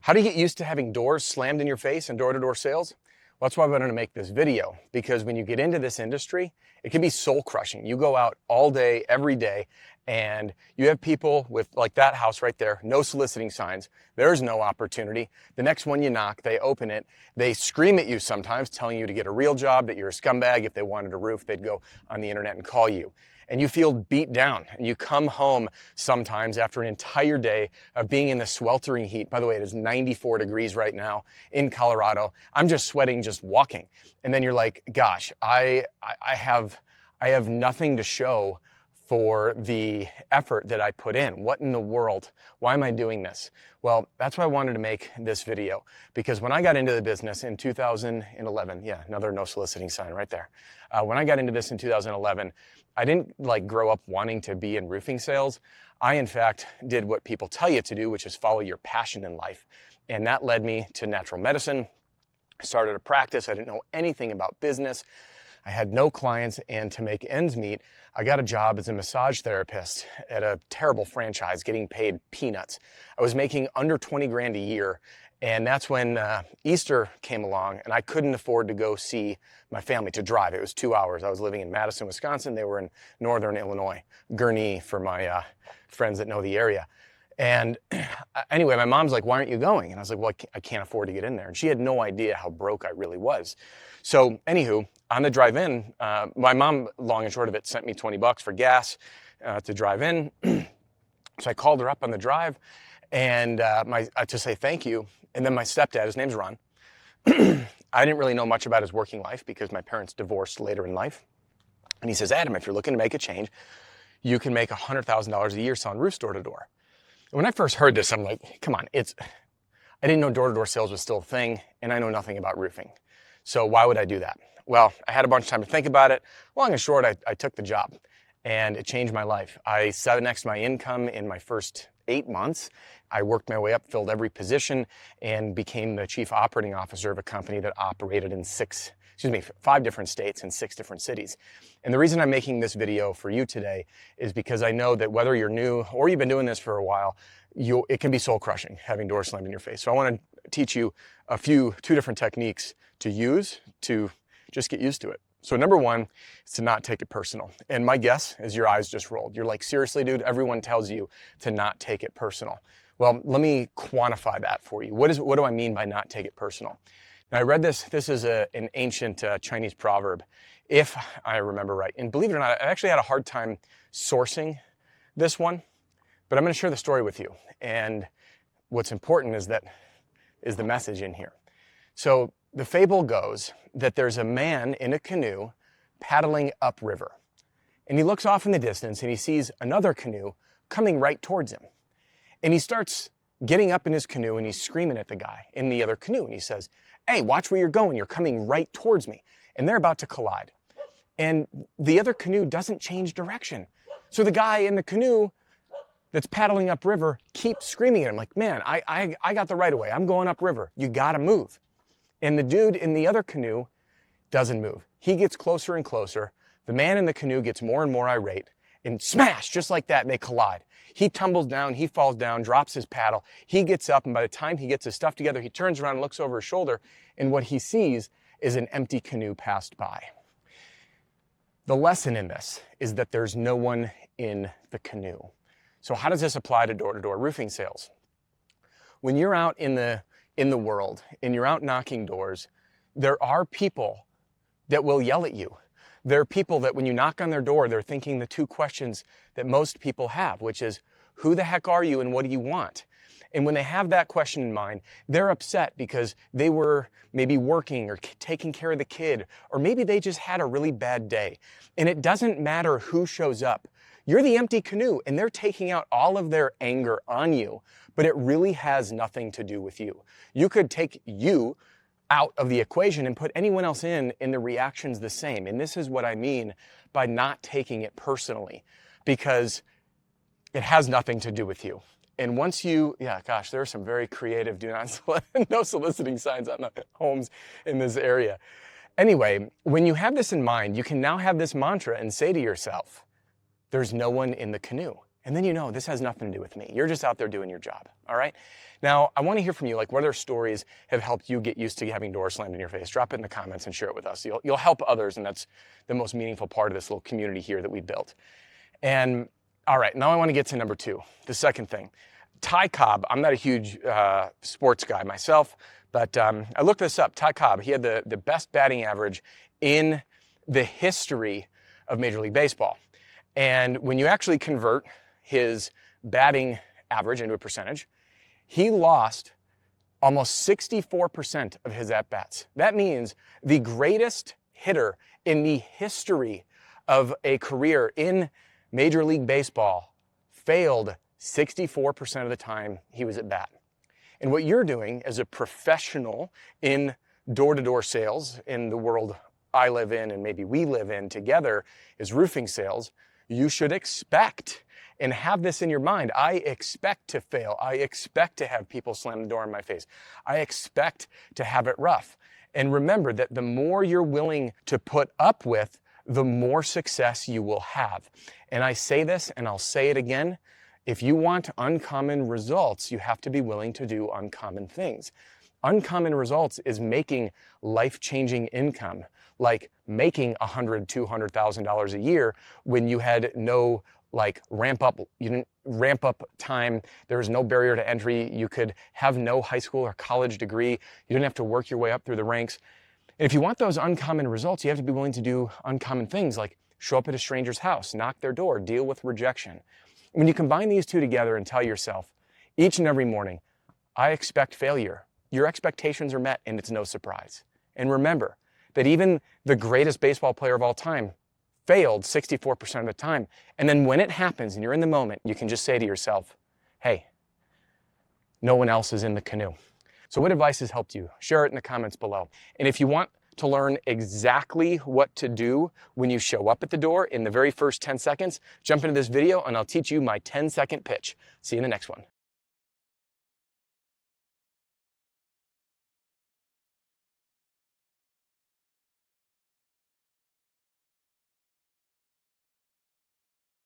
How do you get used to having doors slammed in your face and door-to-door sales? Well, that's why I wanted to make this video, because when you get into this industry, it can be soul crushing. You go out all day, every day, and you have people with, like that house right there, no soliciting signs. There's no opportunity. The next one you knock, they open it. They scream at you sometimes, telling you to get a real job, that you're a scumbag. If they wanted a roof, they'd go on the internet and call you. And you feel beat down, and you come home sometimes after an entire day of being in the sweltering heat. By the way, it is 94 degrees right now in Colorado. I'm just sweating just walking. And then you're like, gosh, I have nothing to show for the effort that I put in. What in the world? Why am I doing this? Well, that's why I wanted to make this video, because when I got into the business in 2011, yeah, another no soliciting sign right there. When I got into this in 2011, I didn't grow up wanting to be in roofing sales. I, in fact, did what people tell you to do, which is follow your passion in life. And that led me to natural medicine. I started a practice. I didn't know anything about business. I had no clients, and to make ends meet, I got a job as a massage therapist at a terrible franchise, getting paid peanuts. I was making under 20 grand a year, and that's when Easter came along, and I couldn't afford to go see my family, to drive. It was 2 hours. I was living in Madison, Wisconsin. They were in northern Illinois, Gurnee for my friends that know the area. And anyway, my mom's like, why aren't you going? And I was like, well, I can't afford to get in there. And she had no idea how broke I really was. So anywho, on the drive in, my mom, long and short of it, sent me 20 bucks for gas to drive in. So I called her up on the drive and to say thank you. And then my stepdad, his name's Ron. I didn't really know much about his working life because my parents divorced later in life. And he says, Adam, if you're looking to make a change, you can make $100,000 a year selling roofs door to door. When I first heard this, I'm like, come on, I didn't know door-to-door sales was still a thing, and I know nothing about roofing. So why would I do that? Well, I had a bunch of time to think about it. Long and short, I took the job, and it changed my life. I 7x'd my income in my first 8 months. I worked my way up, filled every position, and became the chief operating officer of a company that operated in 5 different states and 6 different cities. And the reason I'm making this video for you today is because I know that whether you're new or you've been doing this for a while, it can be soul crushing having doors slammed in your face. So I want to teach you two different techniques to use to just get used to it. So number one is to not take it personal. And my guess is your eyes just rolled. You're like, seriously, dude, everyone tells you to not take it personal. Well, let me quantify that for you. What do I mean by not take it personal? Now, I read this is an ancient Chinese proverb, if I remember right. And believe it or not, I actually had a hard time sourcing this one, but I'm going to share the story with you. And what's important is the message in here. So the fable goes that there's a man in a canoe paddling upriver. And he looks off in the distance and he sees another canoe coming right towards him. And he starts getting up in his canoe and he's screaming at the guy in the other canoe. And he says, hey, watch where you're going. You're coming right towards me. And they're about to collide. And the other canoe doesn't change direction. So the guy in the canoe that's paddling upriver keeps screaming at him like, man, I got the right of way. I'm going upriver. You got to move. And the dude in the other canoe doesn't move. He gets closer and closer. The man in the canoe gets more and more irate. And smash, just like that, they collide. He tumbles down, he falls down, drops his paddle. He gets up, and by the time he gets his stuff together, he turns around and looks over his shoulder, and what he sees is an empty canoe passed by. The lesson in this is that there's no one in the canoe. So how does this apply to door-to-door roofing sales? When you're out in the world and you're out knocking doors, there are people that will yell at you. There are people that when you knock on their door, they're thinking the 2 questions that most people have, which is, who the heck are you and what do you want? And when they have that question in mind, they're upset because they were maybe working or taking care of the kid, or maybe they just had a really bad day. And it doesn't matter who shows up. You're the empty canoe and they're taking out all of their anger on you, but it really has nothing to do with you. You could take you out of the equation and put anyone else in the reaction's the same. And this is what I mean by not taking it personally, because it has nothing to do with you. And once you, yeah, gosh, there are some very creative no soliciting signs on the homes in this area. Anyway, when you have this in mind, you can now have this mantra and say to yourself, there's no one in the canoe. And then you know this has nothing to do with me. You're just out there doing your job, all right? Now, I want to hear from you, like what other stories have helped you get used to having doors slammed in your face? Drop it in the comments and share it with us. You'll help others, and that's the most meaningful part of this little community here that we built. And all right, now I want to get to number 2, the second thing. Ty Cobb, I'm not a huge sports guy myself, but I looked this up. Ty Cobb, he had the best batting average in the history of Major League Baseball. And when you actually convert his batting average into a percentage, he lost almost 64% of his at-bats. That means the greatest hitter in the history of a career in Major League Baseball failed 64% of the time he was at bat. And what you're doing as a professional in door-to-door sales in the world I live in and maybe we live in together is roofing sales, you should expect and have this in your mind. I expect to fail. I expect to have people slam the door in my face. I expect to have it rough. And remember that the more you're willing to put up with, the more success you will have. And I say this and I'll say it again. If you want uncommon results, you have to be willing to do uncommon things. Uncommon results is making life-changing income, like making $100,000, $200,000 a year when you had no you didn't ramp up time. There was no barrier to entry. You could have no high school or college degree. You didn't have to work your way up through the ranks. And if you want those uncommon results, you have to be willing to do uncommon things like show up at a stranger's house, knock their door, deal with rejection. When you combine these two together and tell yourself each and every morning, I expect failure, your expectations are met and it's no surprise. And remember that even the greatest baseball player of all time failed 64% of the time. And then when it happens and you're in the moment, you can just say to yourself, hey, no one else is in the canoe. So what advice has helped you? Share it in the comments below. And if you want to learn exactly what to do when you show up at the door in the very first 10 seconds, jump into this video and I'll teach you my 10-second pitch. See you in the next one.